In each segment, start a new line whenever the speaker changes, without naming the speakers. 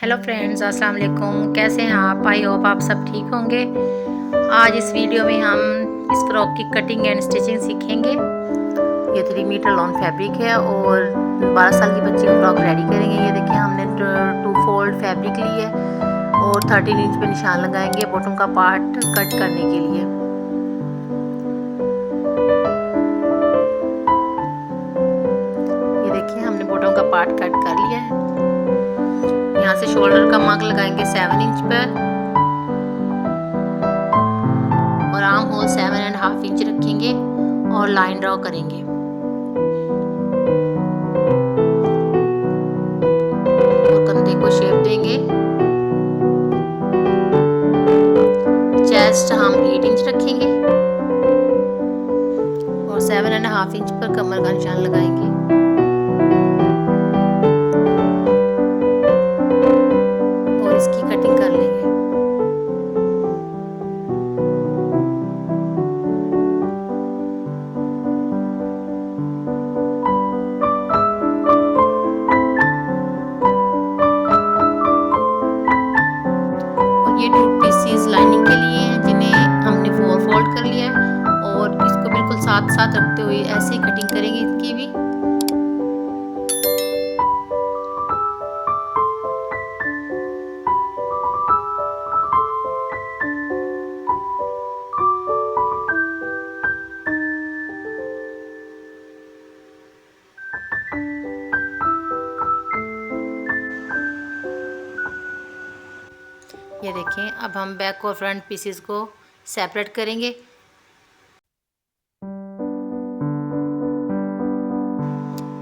Hello friends, अस्सलाम वालेकुम। कैसे हैं आप? आई होप आप सब ठीक होंगे। आज इस वीडियो में हम इस फ्रॉक की कटिंग एंड स्टिचिंग सीखेंगे। ये 3 मीटर लॉन्ग फैब्रिक है और 12 साल की बच्ची की फ्रॉक रेडी करेंगे। ये देखिए हमने 2 फोल्ड फैब्रिक ली है और 13 इंच पे निशान लगाएंगे बॉटम का पार्ट कट करने के लिए। ये देखिए हमने बॉटम का पार्ट कट कर लिया है। यहाँ से शोल्डर का मार्क लगाएंगे 7 इंच पर और आर्म होल 7.5 इंच रखेंगे और लाइन ड्रॉ करेंगे। और कंधे को शेप देंगे। चेस्ट हम 8 इंच रखेंगे और 7.5 इंच पर कमर का निशान लगाएंगे। और इसकी कटिंग कर लेंगे। ये 2 पीसेस लाइनिंग के लिए हैं जिन्हें हमने 4 फोल्ड कर लिया है और इसको बिल्कुल साथ साथ रखते हुए ऐसे ही कटिंग करेंगे इसकी भी। ये देखें, अब हम बैक और फ्रंट पीसेस को सेपरेट करेंगे।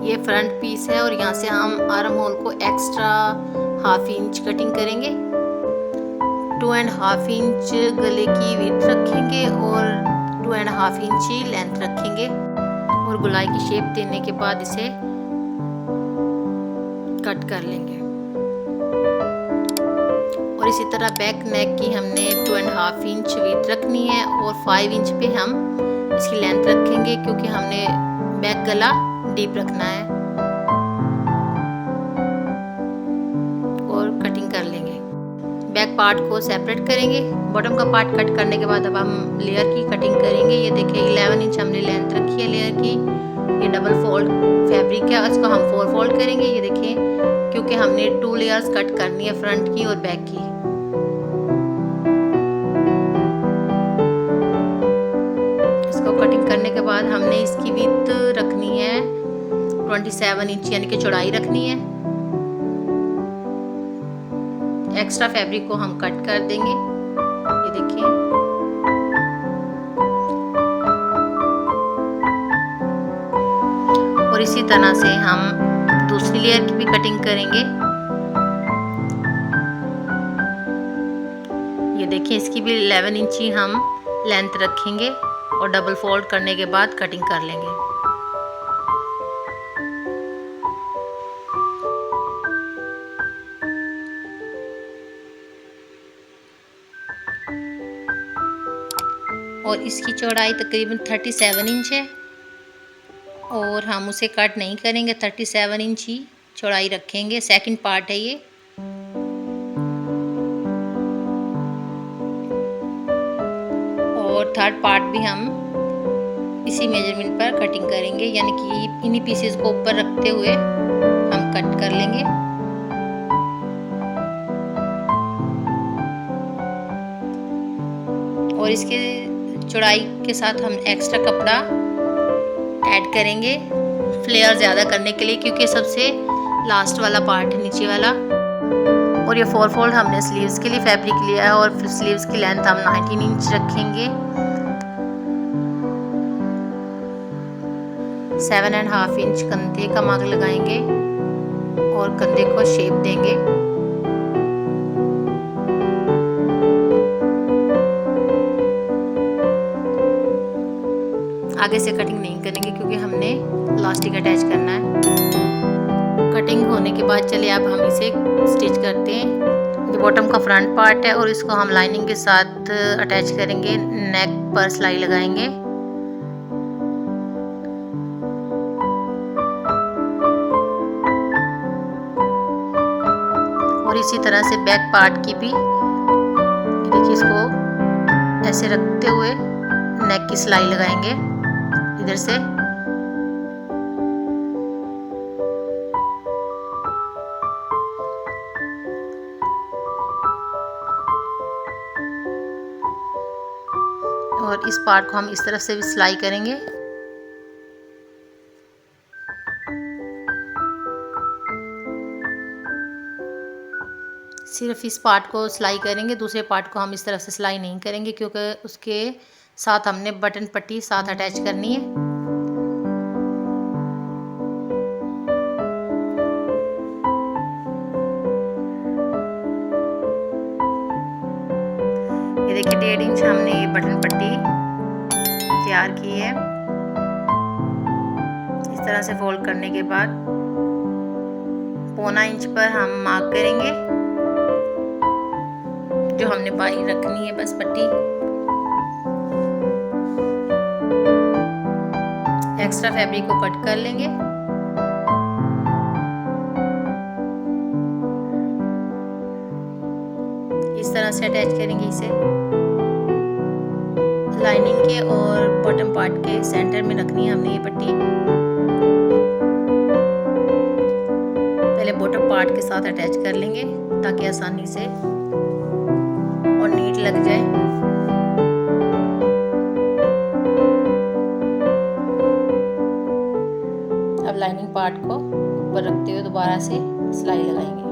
ये फ्रंट पीस है और यहाँ से हम आर्म होल को एक्स्ट्रा 1/2 इंच कटिंग करेंगे। 2.5 इंच गले की विड्थ रखेंगे और 2.5 इंच ही लेंथ रखेंगे और गोलाई की शेप देने के बाद इसे कट कर लेंगे। और इसी तरह बैक नेक की हमने 2.5 इंच विड्थ रखनी है और 5 इंच पे हम इसकी लेंथ रखेंगे क्योंकि हमने बैक गला डीप रखना है। और कटिंग कर लेंगे। बैक पार्ट को सेपरेट करेंगे। बॉटम का पार्ट कट करने के बाद अब हम लेयर की कटिंग करेंगे। ये देखिए 11 इंच हमने लेंथ रखी है लेयर की। ये डबल फोल्ड फैब्रिक है, इसको हम 4 फोल्ड करेंगे। ये देखिए क्योंकि हमने 2 लेयर्स कट करनी है, फ्रंट की और बैक की। इसको कटिंग करने के बाद हमने इसकी विड्थ रखनी है 27 इंच यानी कि चौड़ाई रखनी है। एक्स्ट्रा फैब्रिक को हम कट कर देंगे। ये देखिए और इसी तरह से हम दूसरी लेयर की भी कटिंग करेंगे। ये देखिए इसकी भी 11 इंच ही हम लेंथ रखेंगे और डबल फोल्ड करने के बाद कटिंग कर लेंगे। और इसकी चौड़ाई तकरीबन 37 इंच है और हम उसे कट नहीं करेंगे, 37 इंच ही चौड़ाई रखेंगे। सेकंड पार्ट है ये। और थर्ड पार्ट भी हम इसी मेजरमेंट पर कटिंग करेंगे, यानी कि इन्हीं पीसेस को ऊपर रखते हुए हम कट कर लेंगे। और इसके चौड़ाई के साथ हम एक्स्ट्रा कपड़ा ऐड करेंगे फ्लेयर ज़्यादा करने के लिए, क्योंकि सबसे लास्ट वाला पार्ट है नीचे वाला। और ये 4 फोल्ड हमने स्लीव्स के लिए फैब्रिक लिया है और फिर स्लीव्स की लेंथ हम 19 इंच रखेंगे। 7.5 इंच कंधे का मार्क लगाएंगे और कंधे को शेप देंगे। आगे से कटिंग नहीं करेंगे क्योंकि हमने इलास्टिक अटैच करना है। कटिंग होने के बाद चलिए अब हम इसे स्टिच करते हैं। ये बॉटम का फ्रंट पार्ट है और इसको हम लाइनिंग के साथ अटैच करेंगे। नेक पर सिलाई लगाएंगे। और इसी तरह से बैक पार्ट की भी देखिए, इसको ऐसे रखते हुए नेक की सिलाई लगाएंगे इधर से। और इस पार्ट को हम इस तरफ से भी सिलाई करेंगे। सिर्फ इस पार्ट को सिलाई करेंगे, दूसरे पार्ट को हम इस तरफ से सिलाई नहीं करेंगे, क्योंकि उसके साथ हमने बटन पट्टी साथ अटैच करनी है। ये देखिए 1.5 इंच हमने ये बटन पट्टी तैयार की है। इस तरह से फोल्ड करने के बाद 1.25 इंच पर हम मार्क करेंगे जो हमने बाई रखनी है बस पट्टी। एक्स्ट्रा फैब्रिक को कट कर लेंगे। इस तरह से अटैच करेंगे इसे लाइनिंग के और बॉटम पार्ट के सेंटर में रखनी है हमने ये पट्टी। पहले बॉटम पार्ट के साथ अटैच कर लेंगे ताकि आसानी से और नीट लग जाए। अब लाइनिंग पार्ट को ऊपर रखते हुए दोबारा से सिलाई लगाएंगे।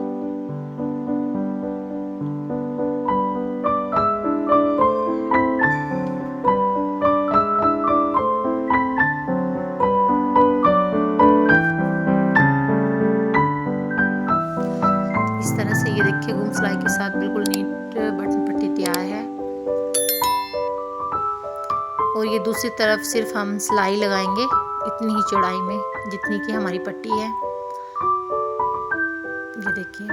इस तरह से ये देखिए गुम सिलाई के साथ बिल्कुल नीट बटन पट्टी तैयार है। और ये दूसरी तरफ सिर्फ हम सिलाई लगाएंगे इतनी ही चौड़ाई में जितनी की हमारी पट्टी है। ये देखिए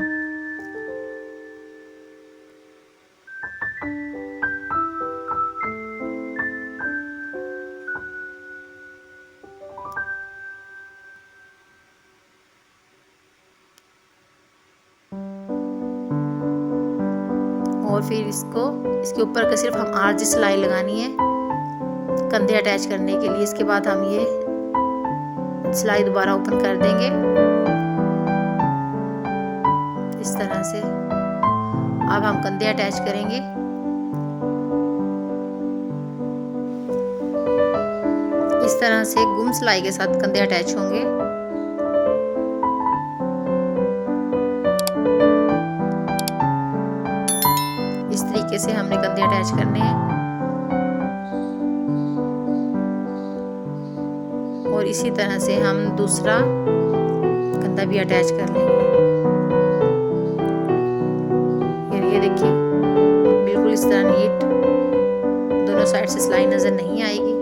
और फिर इसके ऊपर का सिर्फ हम आर्जी सिलाई लगानी है कंधे अटैच करने के लिए। इसके बाद हम ये सिलाई दोबारा ओपन कर देंगे इस तरह से। अब हम कंधे अटैच करेंगे। इस तरह से गुम सिलाई के साथ कंधे अटैच होंगे। इस तरीके से हमने कंधे अटैच करने हैं और इसी तरह से हम दूसरा कंधा भी अटैच कर लेंगे। ये देखिए बिल्कुल इस तरह नीट दोनों साइड से सिलाई नजर नहीं आएगी।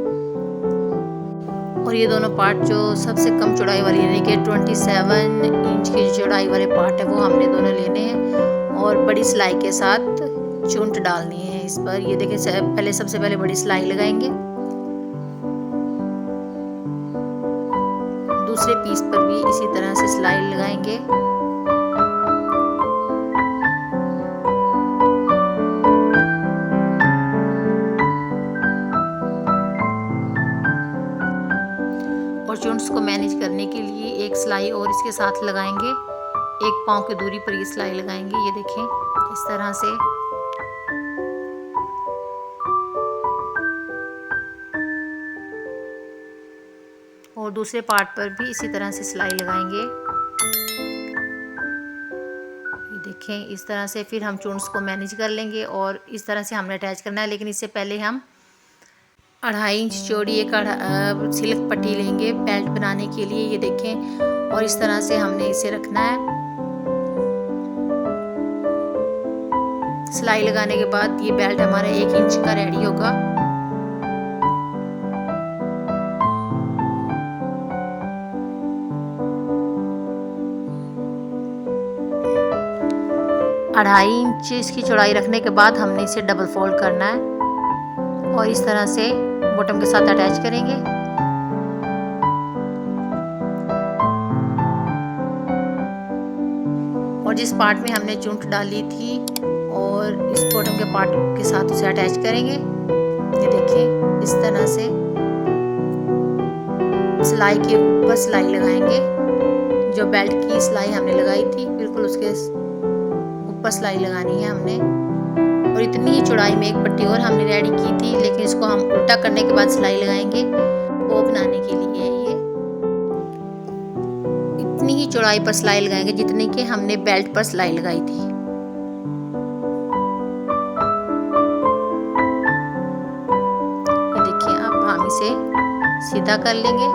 और ये दोनों पार्ट जो सबसे कम चौड़ाई वाली यानी कि 27 इंच की चौड़ाई वाले पार्ट है वो हमने दोनों लेने हैं और बड़ी सिलाई के साथ चूंट डालनी है इस पर। ये देखिए पहले सबसे पहले बड़ी सिलाई लगाएंगे, दूसरे पीस पर भी इसी तरह से सिलाई लगाएंगे। और चूंट्स को मैनेज करने के लिए एक सिलाई और इसके साथ लगाएंगे, एक पाँव की दूरी पर ये सिलाई लगाएंगे। ये देखें इस तरह से। और दूसरे पार्ट पर भी इसी तरह से सिलाई लगाएंगे। ये देखें इस तरह से। फिर हम चूंट्स को मैनेज कर लेंगे और इस तरह से हमने अटैच करना है। लेकिन इससे पहले हम 2.5 इंच चौड़ी एक सिल्क पट्टी लेंगे बेल्ट बनाने के लिए। ये देखें और इस तरह से हमने इसे रखना है। सिलाई लगाने के बाद ये बेल्ट हमारा 1 इंच का रेडी होगा। अढ़ाई इंच इसकी चौड़ाई रखने के बाद हमने इसे डबल फोल्ड करना है और इस तरह से बॉटम के साथ अटैच करेंगे। और जिस पार्ट में हमने चूंट डाली थी और इस बॉटम के पार्ट के साथ उसे अटैच करेंगे। ये देखिए इस तरह से सिलाई के ऊपर सिलाई लगाएंगे। जो बेल्ट की सिलाई हमने लगाई थी बिल्कुल उसके ऊपर सिलाई लगानी है हमने। और इतनी ही चौड़ाई में एक पट्टी और हमने रेडी की थी, लेकिन इसको हम उल्टा करने के बाद सिलाई लगाएंगे वो बनाने के लिए। ये इतनी ही चौड़ाई पर सिलाई लगाएंगे जितनी कि हमने बेल्ट पर सिलाई लगाई थी। ये देखिए अब हम इसे सीधा कर लेंगे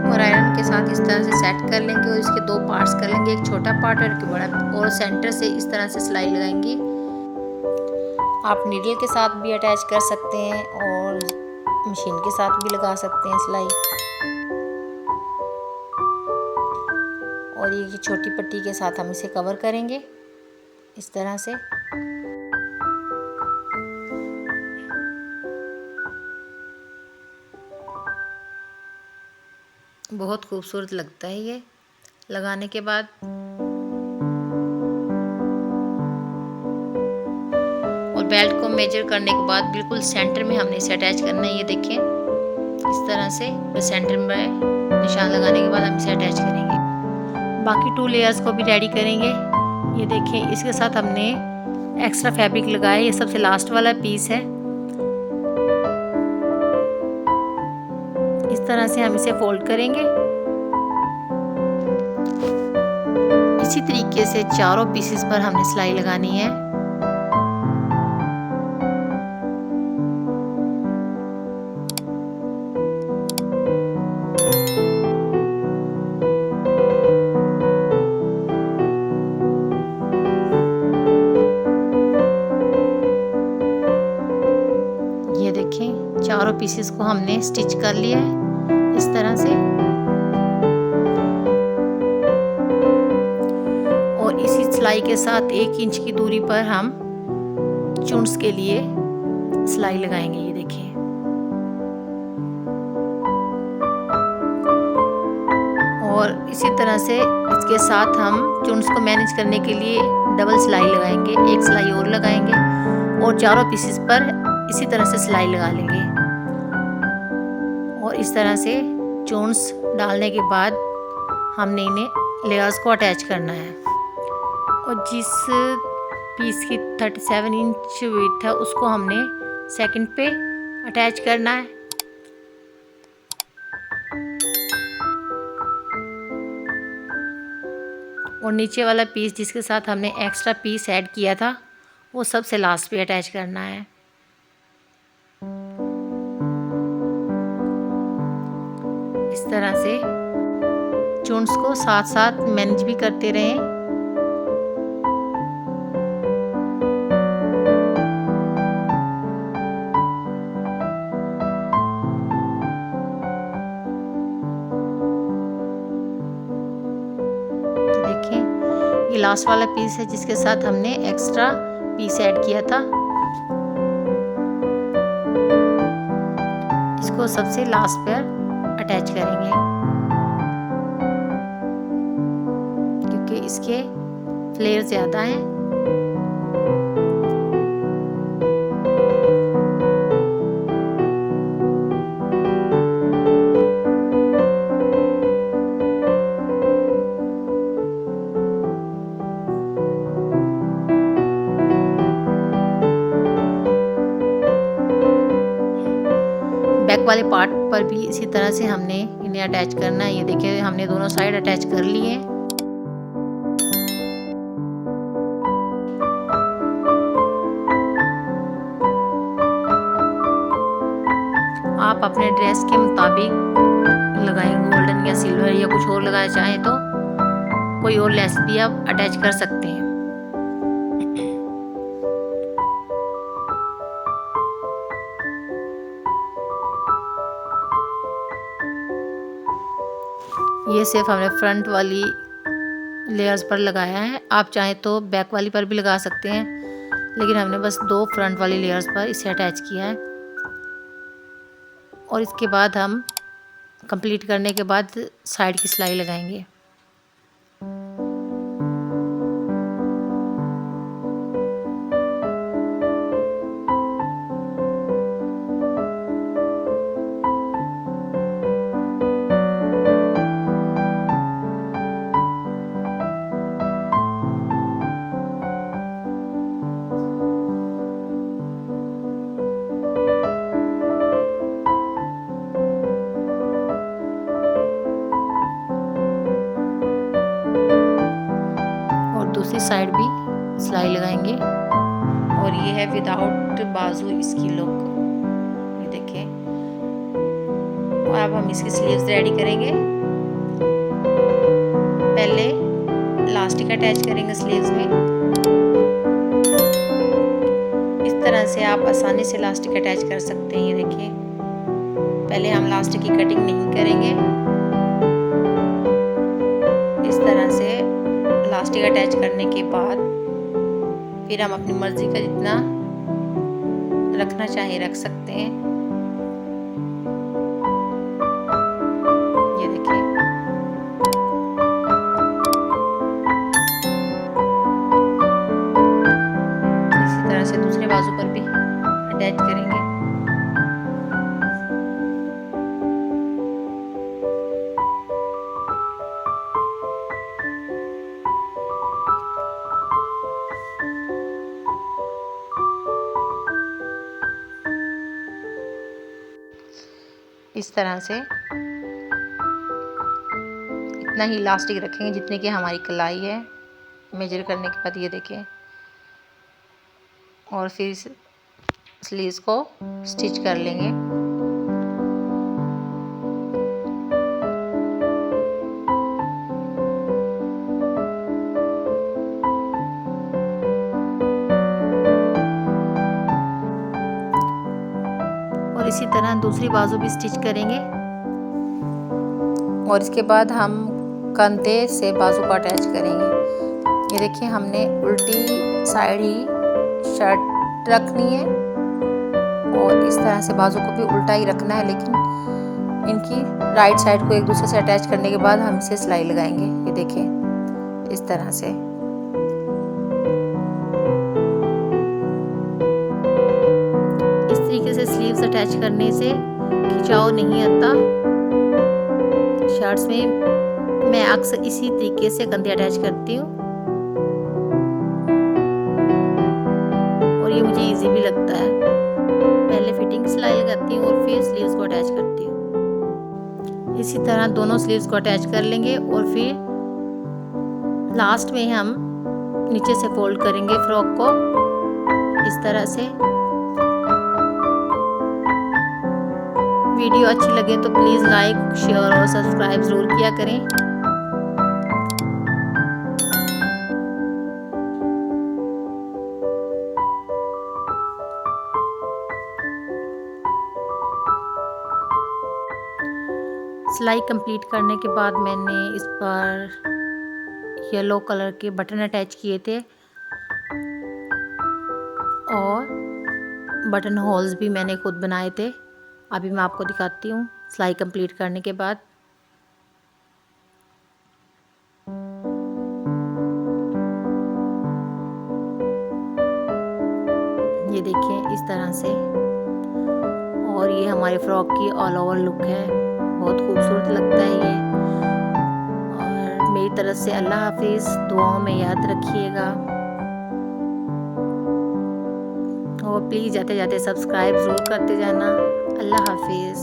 और आयरन के साथ इस तरह से सेट कर लेंगे और इसके दो पार्ट्स कर लेंगे, एक छोटा पार्ट और एक बड़ा, और सेंटर से इस तरह से सिलाई लगाएंगे। आप नीडल के साथ भी अटैच कर सकते हैं और मशीन के साथ भी लगा सकते हैं सिलाई। और ये छोटी पट्टी के साथ हम इसे कवर करेंगे इस तरह से। बहुत खूबसूरत लगता है ये लगाने के बाद। और बेल्ट को मेजर करने के बाद बिल्कुल सेंटर में हमने इसे अटैच करना है। ये देखिए इस तरह से सेंटर में निशान लगाने के बाद हम इसे अटैच करेंगे। बाकी 2 लेयर्स को भी रेडी करेंगे। ये देखिए इसके साथ हमने एक्स्ट्रा फैब्रिक लगाया, ये सबसे लास्ट वाला पीस है। इस तरह से हम इसे फोल्ड करेंगे। इसी तरीके से चारों पीसेस पर हमने सिलाई लगानी है। ये देखें चारों पीसेस को हमने स्टिच कर लिया है इस तरह से। और इसी सिलाई के साथ 1 इंच की दूरी पर हम चुन्स के लिए सिलाई लगाएंगे। ये देखिए और इसी तरह से इसके साथ हम चुन्स को मैनेज करने के लिए डबल सिलाई लगाएंगे, एक सिलाई और लगाएंगे और चारों पीसेस पर इसी तरह से सिलाई लगा लेंगे। और इस तरह से चोन्स डालने के बाद हमने इन्हें लेयर्स को अटैच करना है। और जिस पीस की 37 इंच विड्थ है उसको हमने सेकंड पे अटैच करना है। और नीचे वाला पीस जिसके साथ हमने एक्स्ट्रा पीस ऐड किया था वो सबसे लास्ट पे अटैच करना है। इस तरह से चुन्स को साथ साथ मैनेज भी करते रहें। देखें ये लास्ट वाला पीस है जिसके साथ हमने एक्स्ट्रा पीस ऐड किया था। इसको सबसे लास्ट पर अटैच करेंगे क्योंकि इसके फ्लेयर ज़्यादा हैं। बैक वाले पार्ट पर भी इसी तरह से हमने इन्हें अटैच करना है। ये देखिए हमने दोनों साइड अटैच कर लिए हैं। आप अपने ड्रेस के मुताबिक लगाएंगे, गोल्डन या सिल्वर या कुछ और लगाना चाहें तो कोई और लेस भी आप अटैच कर सकते हैं। ये सिर्फ हमने फ्रंट वाली लेयर्स पर लगाया है, आप चाहें तो बैक वाली पर भी लगा सकते हैं, लेकिन हमने बस 2 फ्रंट वाली लेयर्स पर इसे अटैच किया है। और इसके बाद हम कंप्लीट करने के बाद साइड की सिलाई लगाएंगे। दूसरी साइड भी सिलाई लगाएंगे। और ये है विदाउट बाजू इसकी लुक, ये देखिए। और अब हम इसकी स्लीव्स रेडी करेंगे। पहले इलास्टिक अटैच करेंगे स्लीव्स में। इस तरह से आप आसानी से इलास्टिक अटैच कर सकते हैं। ये देखिए, पहले हम इलास्टिक की कटिंग नहीं करेंगे। इस तरह से इलास्टिक अटैच करने के बाद फिर हम अपनी मर्जी का जितना रखना चाहे रख सकते हैं। ये देखिए, इसी तरह से दूसरे बाजू पर भी अटैच करेंगे। इस तरह से इतना ही इलास्टिक रखेंगे जितने की हमारी कलाई है। मेजर करने के बाद ये देखें, और फिर स्लीव्स को स्टिच कर लेंगे। और इसी तरह दूसरी बाजू भी स्टिच करेंगे। और इसके बाद हम कंधे से बाजू को अटैच करेंगे। ये देखिए, हमने उल्टी साइड ही शर्ट रखनी है और इस तरह से बाजू को भी उल्टा ही रखना है, लेकिन इनकी राइट साइड को एक दूसरे से अटैच करने के बाद हम इसे सिलाई लगाएंगे। ये देखिए, इस तरह से। इस तरीके से स्लीव्स अटैच करने से खिंचाव नहीं आता शर्ट्स में। मैं अक्सर इसी तरीके से कंधे अटैच करती हूँ और ये मुझे इजी भी लगता है। पहले फिटिंग सिलाई लगाती हूँ और फिर स्लीव्स को अटैच करती हूँ। इसी तरह दोनों स्लीव्स को अटैच कर लेंगे और फिर लास्ट में हम नीचे से फोल्ड करेंगे फ्रॉक को इस तरह से। वीडियो अच्छी लगे तो प्लीज़ लाइक, शेयर और सब्सक्राइब ज़रूर किया करें। सिलाई कंप्लीट करने के बाद मैंने इस पर येलो कलर के बटन अटैच किए थे और बटन होल्स भी मैंने खुद बनाए थे। अभी मैं आपको दिखाती हूँ सिलाई कंप्लीट करने के बाद। ये देखिए, इस तरह से। और ये हमारे फ्रॉक की ऑल ओवर लुक है, बहुत खूबसूरत लगता है ये। और मेरी तरफ से अल्लाह हाफिज़, दुआओं में याद रखिएगा और प्लीज़ जाते जाते सब्सक्राइब ज़रूर करते जाना। अल्लाह हाफिज़।